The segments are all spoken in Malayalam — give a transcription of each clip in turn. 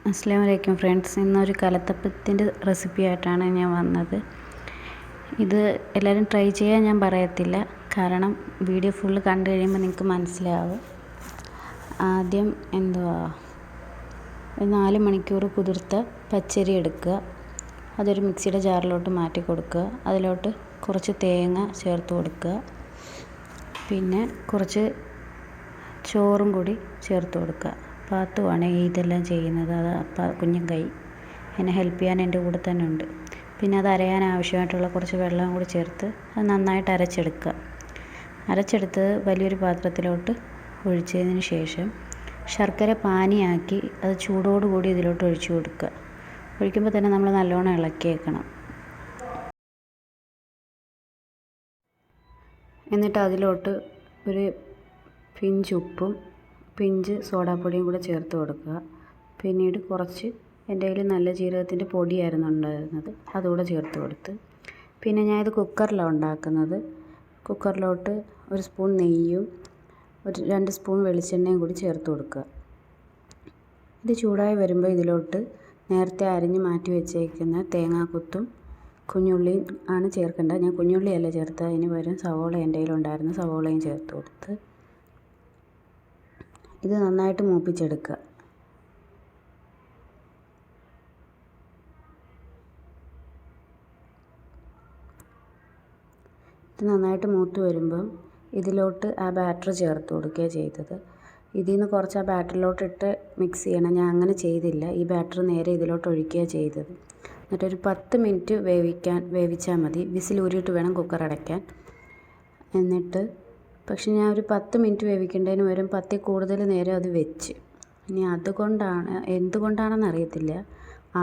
അസ്സലാമു അലൈക്കും ഫ്രണ്ട്സ്. ഇന്നൊരു കലത്തപ്പത്തിൻ്റെ റെസിപ്പി ആയിട്ടാണ് ഞാൻ വന്നത്. ഇത് എല്ലാവരും ട്രൈ ചെയ്യാൻ ഞാൻ പറയത്തില്ല, കാരണം വീഡിയോ ഫുള്ള് കണ്ടു കഴിയുമ്പോൾ നിങ്ങൾക്ക് മനസ്സിലാവും. ആദ്യം ഒരു 4 മണിക്കൂർ കുതിർത്ത പച്ചരി എടുക്കുക. അതൊരു മിക്സിയുടെ ജാറിലോട്ട് മാറ്റി കൊടുക്കുക. അതിലോട്ട് കുറച്ച് തേങ്ങ ചേർത്ത് കൊടുക്കുക. പിന്നെ കുറച്ച് ചോറും കൂടി ചേർത്ത് കൊടുക്കുക. പാത്തുവാണ് ഇതെല്ലാം ചെയ്യുന്നത്. അത് കുഞ്ഞും കൈ എന്നെ ഹെൽപ്പ് ചെയ്യാൻ എൻ്റെ കൂടെ തന്നെ ഉണ്ട്. പിന്നെ അത് അരയാൻ ആവശ്യമായിട്ടുള്ള കുറച്ച് വെള്ളം കൂടി ചേർത്ത് അത് നന്നായിട്ട് അരച്ചെടുത്ത് വലിയൊരു പാത്രത്തിലോട്ട് ഒഴിച്ചതിന് ശേഷം ശർക്കര പാനിയാക്കി അത് ചൂടോടുകൂടി ഇതിലോട്ട് ഒഴിച്ചു കൊടുക്കുക. ഒഴിക്കുമ്പോൾ തന്നെ നമ്മൾ നല്ലോണം ഇളക്കിയേക്കണം. എന്നിട്ട് അതിലോട്ട് ഒരു പിഞ്ച് ഉപ്പും പിഞ്ച് സോഡാപ്പൊടിയും കൂടെ ചേർത്ത് കൊടുക്കുക. പിന്നീട് കുറച്ച് എൻ്റെ കയ്യിൽ നല്ല ജീരകത്തിൻ്റെ പൊടിയായിരുന്നു ഉണ്ടായിരുന്നത്, അതുകൂടെ ചേർത്ത് കൊടുത്ത്. പിന്നെ ഞാനിത് കുക്കറിലാണ് ഉണ്ടാക്കുന്നത്. കുക്കറിലോട്ട് ഒരു സ്പൂൺ നെയ്യും ഒരു 2 സ്പൂൺ വെളിച്ചെണ്ണയും കൂടി ചേർത്ത് കൊടുക്കുക. ഇത് ചൂടായി വരുമ്പോൾ ഇതിലോട്ട് നേരത്തെ അരിഞ്ഞ് മാറ്റി വെച്ചേക്കുന്ന തേങ്ങാക്കൊത്തും കുഞ്ഞുള്ളിയും ആണ് ചേർക്കേണ്ടത്. ഞാൻ കുഞ്ഞുള്ളിയല്ല ചേർത്തത്, അതിന് പകരം സവോള എൻ്റെ കയ്യിലുണ്ടായിരുന്നു, സവോളയും ചേർത്ത് കൊടുത്ത് ഇത് നന്നായിട്ട് മൂപ്പിച്ചെടുക്കുക. ഇത് നന്നായിട്ട് മൂത്ത് വരുമ്പം ഇതിലോട്ട് ആ ബാറ്റർ ചേർത്ത് കൊടുക്കുക ചെയ്തത്. ഇതിൽ നിന്ന് കുറച്ച് ആ ബാറ്ററിലോട്ട് ഇട്ട് മിക്സ് ചെയ്യണം. ഞാൻ അങ്ങനെ ചെയ്തില്ല. ഈ ബാറ്റർ നേരെ ഇതിലോട്ട് ഒഴിക്കുക ചെയ്തത്. എന്നിട്ടൊരു 10 മിനിറ്റ് വേവിച്ചാൽ മതി. വിസിൽ ഊരിയിട്ട് വേണം കുക്കർ അടയ്ക്കാൻ. എന്നിട്ട് പക്ഷെ ഞാൻ ഒരു 10 മിനിറ്റ് വേവിക്കേണ്ടതിന് പകരം 10 കൂടുതൽ നേരം അത് വെച്ച്. ഇനി എന്തുകൊണ്ടാണെന്ന് അറിയത്തില്ല,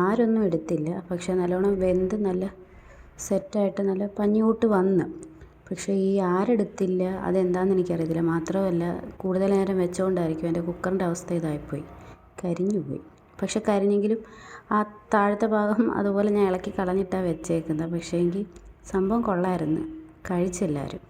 ആരൊന്നും എടുത്തില്ല. പക്ഷെ നല്ലോണം വെന്ത് നല്ല സെറ്റായിട്ട് നല്ല പഞ്ഞിയൂട്ട് വന്ന്. പക്ഷേ ഈ ആരെടുത്തില്ല അതെന്താണെന്ന് എനിക്കറിയത്തില്ല. മാത്രമല്ല കൂടുതൽ നേരം വെച്ചുകൊണ്ടായിരിക്കും എൻ്റെ കുക്കറിൻ്റെ അവസ്ഥ ഇതായിപ്പോയി, കരിഞ്ഞു പോയി. പക്ഷെ കരിഞ്ഞെങ്കിലും ആ താഴത്തെ ഭാഗം അതുപോലെ ഞാൻ ഇളക്കി കളഞ്ഞിട്ടാണ് വെച്ചേക്കുന്നത്. പക്ഷേ എങ്കിൽ സംഭവം കൊള്ളായിരുന്നു, കഴിച്ചെല്ലാവരും.